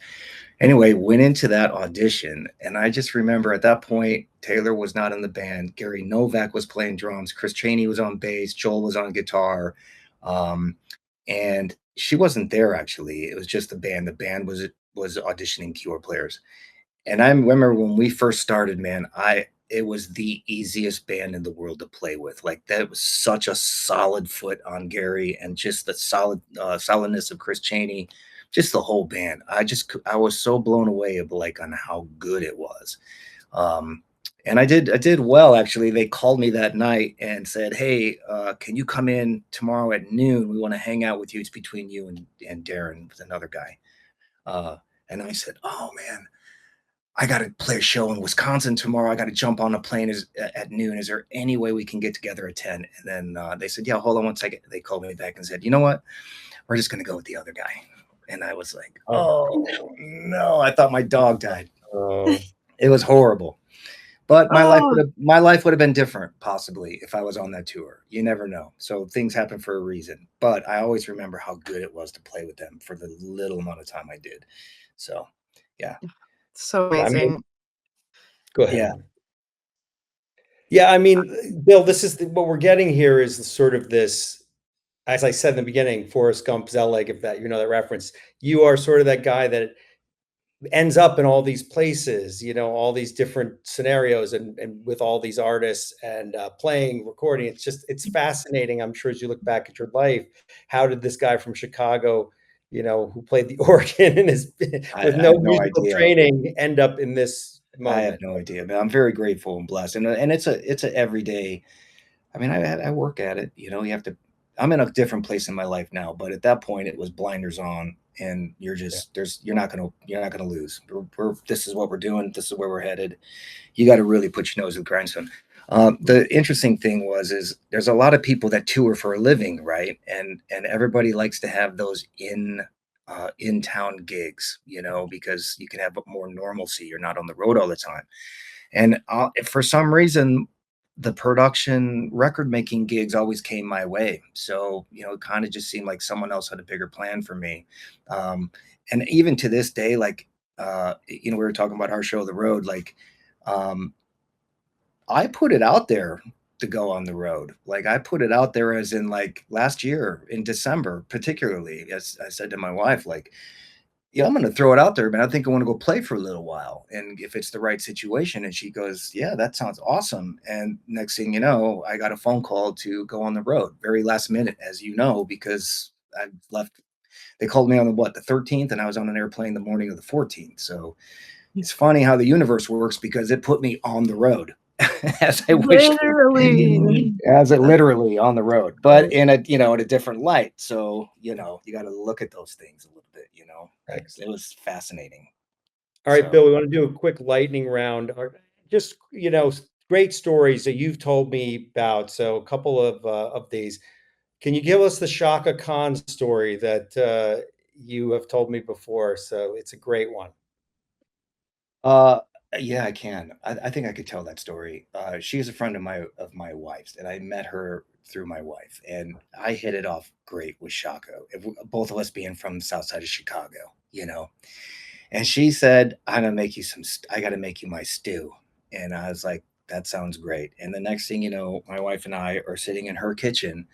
C: Anyway, went into that audition, and I just remember at that point, Taylor was not in the band. Gary Novak was playing drums. Chris Chaney was on bass. Joel was on guitar. Um, and she wasn't there actually. It was just the band. The band was auditioning keyboard players. And I remember when we first started, man, it was the easiest band in the world to play with. Like that was such a solid foot on Gary and just the solidness of Chris Chaney, just the whole band. I was so blown away of like on how good it was. Um, and I did well actually. They called me that night and said, "Hey, can you come in tomorrow at noon? We want to hang out with you. It's between you and Darren with another guy." Uh, and I said, "Oh man, I got to play a show in Wisconsin tomorrow. I got to jump on a plane at noon. Is there any way we can get together at 10?" And then they said, "Yeah, hold on one second." They called me back and said, "You know what? We're just going to go with the other guy." And I was like,
B: Oh,
C: "Oh no, I thought my dog died."
B: oh,
C: It was horrible. But
A: Oh,
C: my life would have been different possibly if I was on that tour. You never know. So things happen for a reason. But I always remember how good it was to play with them for the little amount of time I did. So, yeah.
A: so
B: I mean,
A: amazing.
B: go
C: Yeah.
B: ahead. Yeah, I mean, Bill, this is what we're getting here is sort of this, as I said in the beginning, Forrest Gump, Zelig, if that that reference. You are sort of that guy that ends up in all these places, all these different scenarios and with all these artists and playing, recording. It's fascinating. I'm sure as you look back at your life, how did this guy from Chicago, who played the organ and is with
C: I
B: no
C: have no
B: musical
C: idea.
B: training end up in this
C: I have
B: moment?
C: no idea, but I'm very grateful and blessed. And it's a everyday. I mean, I work at it. You have to. I'm in a different place in my life now, but at that point, it was blinders on, and
B: Yeah.
C: you're not gonna lose. This is what we're doing. This is where we're headed. You got to really put your nose to the grindstone. The interesting thing is there's a lot of people that tour for a living, right? And everybody likes to have those in town gigs, you know, because you can have more normalcy. You're not on the road all the time. And for some reason, the production record making gigs always came my way. So, you know, it kind of just seemed like someone else had a bigger plan for me. Um, and even to this day, like, you know, we were talking about our show, The Road, like, um, I put it out there to go on the road. Like, I put it out there as in like last year in December, particularly, as I said to my wife, like, yeah, I'm gonna throw it out there, man. I think I want to go play for a little while. And if it's the right situation. And she goes, yeah, that sounds awesome. And next thing you know, I got a phone call to go on the road very last minute, as you know, because I left. They called me on the what, the 13th, and I was on an airplane the morning of the 14th. So it's funny how the universe works because it put me on the road as I wished
A: Literally.
C: as it
A: That's
C: literally on the road, but
A: great.
C: in a, you know, in a different light. So, you know, you got to look at those things a little bit, you know. It
B: Excellent.
C: was fascinating.
B: All right,
C: So,
B: Bill, we want to do a quick lightning round. Just, great stories that you've told me about. So a couple of these. Can you give us the Shaka Khan story that you have told me before? So it's a great one.
C: uh, yeah, I can. I think I could tell that story. She is a friend of my wife's, and I met her through my wife, and I hit it off great with Shaka. Both of us being from the south side of Chicago, you know. And she said, "I'm gonna make you I got to make you my stew." And I was like, "That sounds great." And the next thing you know, my wife and I are sitting in her kitchen,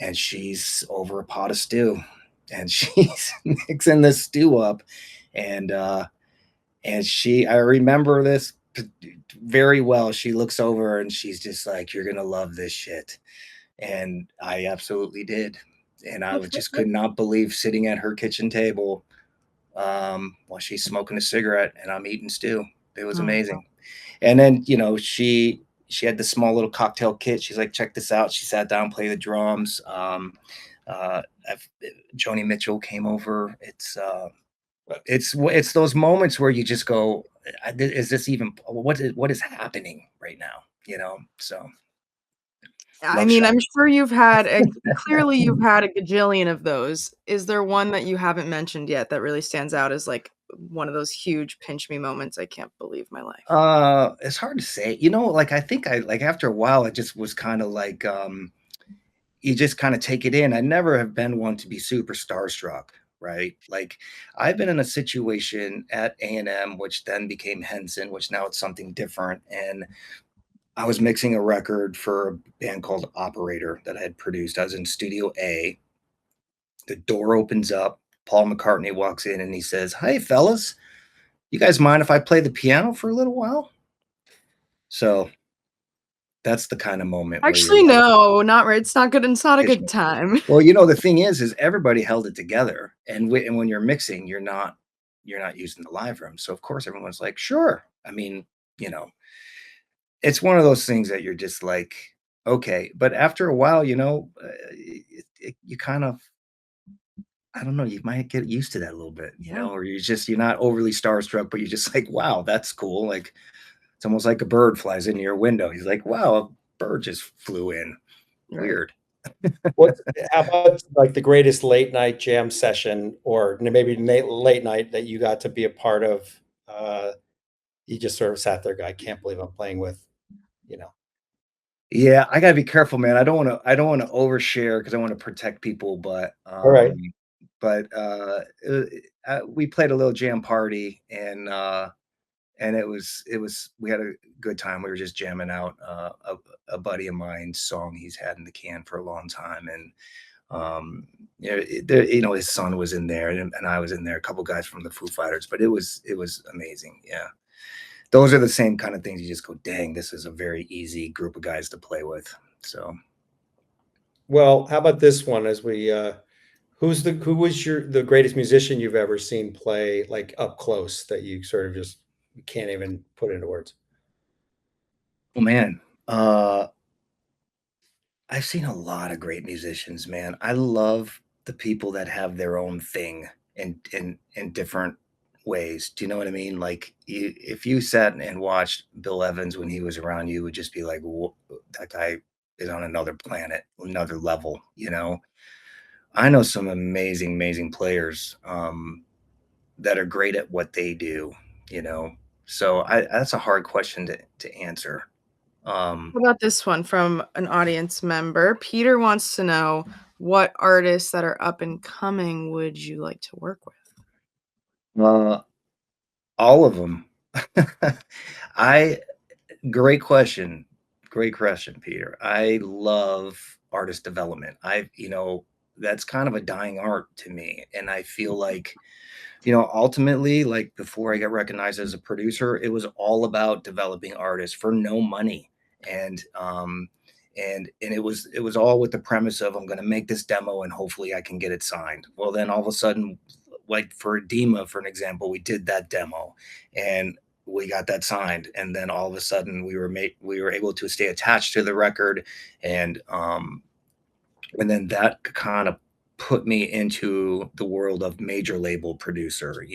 C: and she's over a pot of stew, and she's mixing this stew up, and I remember this very well. She looks over and she's just like, "You're gonna love this shit," and I absolutely did. And I was just could not believe sitting at her kitchen table while she's smoking a cigarette and I'm eating stew. It was
A: Oh,
C: amazing. And then, you know, she had this small little cocktail kit. She's like, check this out. She sat down, played the drums. Uh, I've, Joni Mitchell came over. It's those moments where you just go, is this even what is happening right now? You know, so
A: I
C: love
A: mean,
C: Shaka.
A: I'm sure you've had a clearly you've had a gajillion of those. Is there one that you haven't mentioned yet that really stands out as, like, one of those huge pinch me moments, "I can't believe my life"?
C: It's hard to say. You know, like I think I like after a while, I just was kind of like you just kind of take it in. I never have been one to be super starstruck, right? Like I've been in a situation at A&M, which then became Henson, which now it's something different. And I was mixing a record for a band called Operator that I had produced. I was in Studio A. The door opens up. Paul McCartney walks in and he says, "Hey, fellas, you guys mind if I play the piano for a little while?" So that's the kind of moment where you're
A: Actually,
C: like,
A: no, not right. It's not a
C: pitch
A: good
C: me.
A: time.
C: Well, you know, the thing is everybody held it together, and when you're mixing, you're not using the live room, so of course everyone's like, "Sure." I mean, you know, it's one of those things that you're just like, "Okay," but after a while, you know, you kind of, I don't know, you might get used to that a little bit, you
A: Yeah,
C: know, or you're not overly starstruck, but you're just like, "Wow, that's cool." Like it's almost like a bird flies into your window. He's like, "Wow, a bird just flew in.
A: right.
C: Weird."
B: What's How about like the greatest late night jam session, or maybe late night that you got to be a part of? Uh, you just sort of sat there, I can't believe I'm playing with, you know.
C: Yeah, I gotta be careful, man. I don't wanna overshare because I wanna protect people,
B: All right.
C: but, we played a little jam party and it was we had a good time. We were just jamming out, a buddy of mine's song he's had in the can for a long time, and, you know, his son was in there and I was in there, a couple guys from the Foo Fighters, but it was amazing, yeah. Those are the same kind of things you just go, "Dang, this is a very easy group of guys to play with." So,
B: Well, how about this one as we who was the greatest musician you've ever seen play like up close that you sort of just can't even put into words?
C: oh man, uh, I've seen a lot of great musicians, man. I love the people that have their own thing in different ways. Do you know what I mean? Like if you sat and watched Bill Evans when he was around, you would just be like, that guy is on another planet, another level, you know? I know some amazing, amazing players that are great at what they do, you know? So that's a hard question to answer. Um,
A: How about this one from an audience member? Peter wants to know, what artists that are up and coming would you like to work with?
C: uh, all of them. I Great question. Great question, Peter. I love artist development. That's kind of a dying art to me. And I feel like, ultimately, like before I got recognized as a producer, it was all about developing artists for no money. And it was all with the premise of I'm gonna make this demo and hopefully I can get it signed. Well, then all of a sudden, like for Edema, for an example, we did that demo and we got that signed, and then all of a sudden we were able to stay attached to the record, and then that kind of put me into the world of major label producer.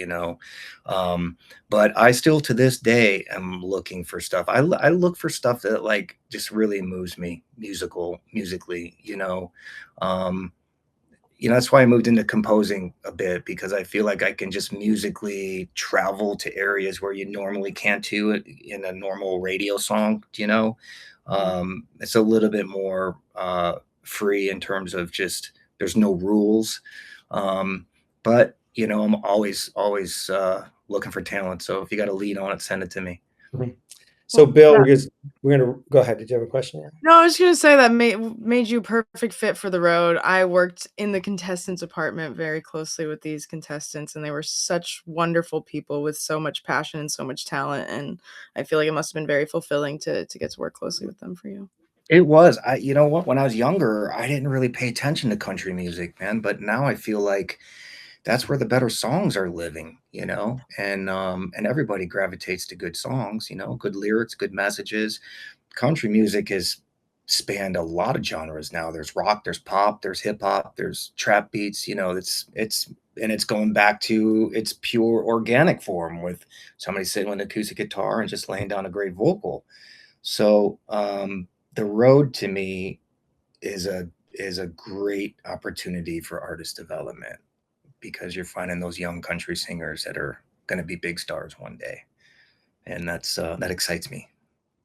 C: um, but I still to this day am looking for stuff. I look for stuff that like just really moves me musically. um, that's why I moved into composing a bit, because I feel like I can just musically travel to areas where you normally can't do it in a normal radio song.
A: Mhm.
C: It's a little bit more free in terms of just there's no rules. Um, but I'm always looking for talent. So if you got a lead on it, send it to me.
B: Mhm. So,
A: Well,
B: Bill,
A: that
B: we're gonna go ahead. Did you have a question? Yeah.
A: No, I was gonna say that made you a perfect fit for the road. I worked in the contestants department very closely with these contestants, and they were such wonderful people with so much passion and so much talent, and I feel like it must have been very fulfilling to get to work closely with them for you.
C: It was. You know what? When I was younger, I didn't really pay attention to country music, man. But now I feel like that's where the better songs are living, and everybody gravitates to good songs, good lyrics, good messages. Country music has spanned a lot of genres now. There's rock, there's pop, there's hip hop, there's trap beats. It's going back to its pure organic form with somebody sitting with an acoustic guitar and just laying down a great vocal. So the road to me is a great opportunity for artist development, because you're finding those young country singers that are going to be big stars one day, and that excites me.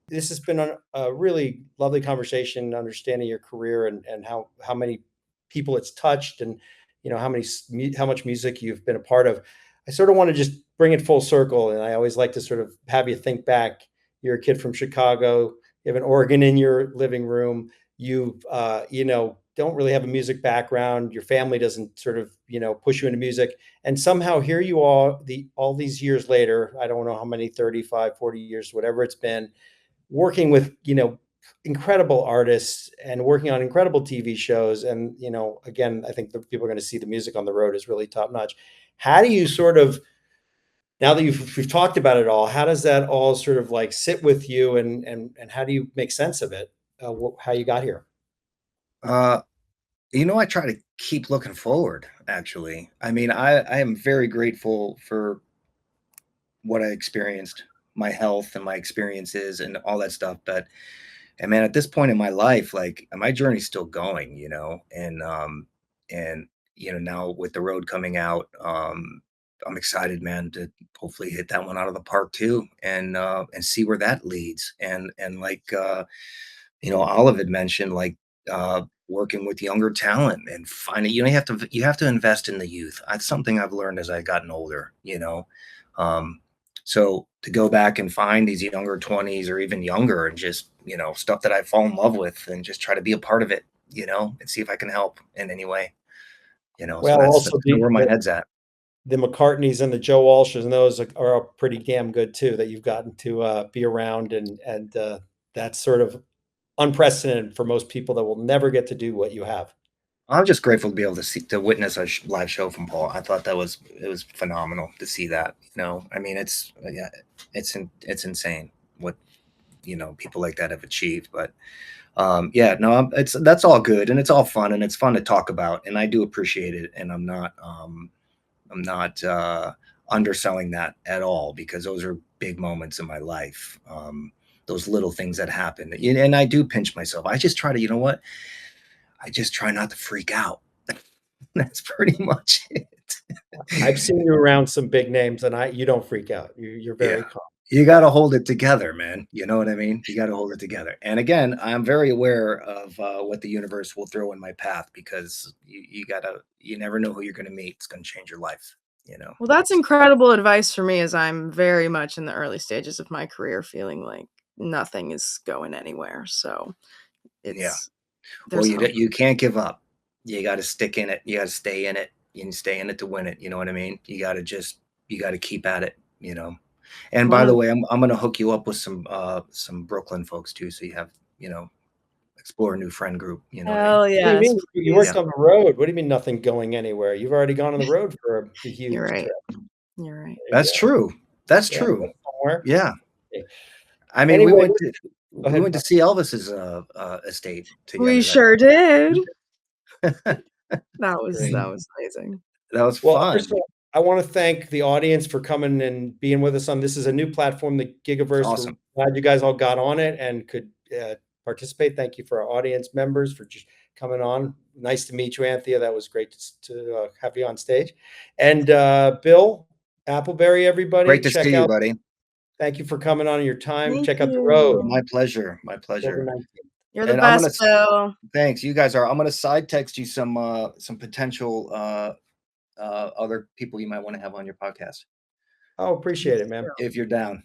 B: This has been a really lovely conversation, understanding your career and how many people it's touched, and how much music you've been a part of. I sort of want to just bring it full circle, and I always like to sort of have you think back. You're a kid from Chicago. You have an organ in your living room. Don't really have a music background. Your family doesn't sort of push you into music, and somehow here you are, all these years later. I don't know how many, 35, 40 years, whatever it's been, working with incredible artists and working on incredible TV shows. And again, I think the people are going to see the music on the road is really top notch. How do you sort of, now that we've talked about it all, how does that all sort of like sit with you, and how do you make sense of it? How you got here?
C: uh I try to keep looking forward. Actually, I mean, I am very grateful for what I experienced, my health and my experiences and all that stuff. But and man, at this point in my life, like my journey's still going, and now with the road coming out, I'm excited, man, to hopefully hit that one out of the park too, and see where that leads. And like Olive had mentioned, like working with younger talent and finding, you have to invest in the youth. That's something I've learned as I've gotten older. Um, so to go back and find these younger 20s or even younger, and just, stuff that I fall in love with, and just try to be a part of it, and see if I can help in any way, so
B: Well,
C: that's
B: also
C: kind of where my head's at.
B: the McCartneys and the Joe Walshes, and those are pretty damn good too, that you've gotten to be around, and that's sort of unprecedented for most people that will never get to do what you have.
C: I'm just grateful to be able to witness a live show from Paul. I thought it was phenomenal to see that. I mean, yeah, it's insane what people like that have achieved. But yeah, no, that's all good, and it's all fun, and it's fun to talk about, and I do appreciate it. And I'm not underselling that at all, because those are big moments in my life. Those little things that happen, and I do pinch myself. I just try to, you know what? I just try not to freak out. That's pretty much it.
B: I've seen you around some big names, and you don't freak out. You're very
C: Yeah.
B: calm.
C: You got to hold it together, man. You know what I mean? You got to hold it together. And again, I'm very aware of what the universe will throw in my path, because you never know who you're going to meet. It's going to change your life. You know,
A: Well, that's incredible advice for me, as I'm very much in the early stages of my career feeling like nothing is going anywhere. So
C: yeah.
A: it's
C: Well,
A: there's hope.
C: you can't give up. You got to stick in it. You got to stay in it. You can stay in it to win it. You know what I mean? You got to keep at it, you know. And by the
A: One
C: way, I'm going to hook you up with some Brooklyn folks too. So you have, you know, explore a new friend group. You know what I mean?
A: hell
B: What do you
A: yes,
B: mean? You
A: please.
B: worked on the road. What do you mean nothing going anywhere? You've already gone on the road for a
A: You're
B: huge
A: right.
B: trip.
A: You're right.
B: There you
C: That's
B: go.
C: true. That's
B: Yeah,
C: true.
B: went somewhere.
C: Yeah. I mean,
B: Anyway, go
C: we
B: ahead.
C: went to see Elvis's estate
A: We
C: together.
A: sure did.
C: That
B: Great.
A: That was amazing.
C: was
B: Well,
C: fun.
B: first of all, I want to thank the audience for coming and being with us on this. Is a new platform, the Gigaverse.
C: Awesome.
B: We're glad you guys all got on it and could participate. Thank you for our audience members for just coming on. Nice to meet you, Anthea. That was great to have you on stage. And Bill Appleberry, everybody,
C: Great to
B: check
C: see you,
B: out.
C: buddy.
B: Thank you for coming on your time.
A: Thank
B: Check out the road.
A: you.
C: My pleasure. My
B: October
C: pleasure.
B: 19th.
A: You're the
C: And I'm
A: best,
C: gonna
A: Bill.
C: thanks. You guys are. I'm gonna side text you some potential other people you might want to have on your podcast
B: Oh, appreciate it, man.
C: if you're down.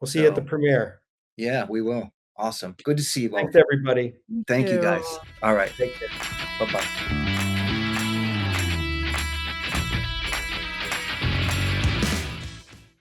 B: We'll see you at the
C: So
B: premiere.
C: yeah, we will. Awesome. Good to see you
B: Thanks,
C: both.
B: everybody.
A: You
C: Thank you
A: too.
C: guys. All right.
B: Take care.
C: Bye bye.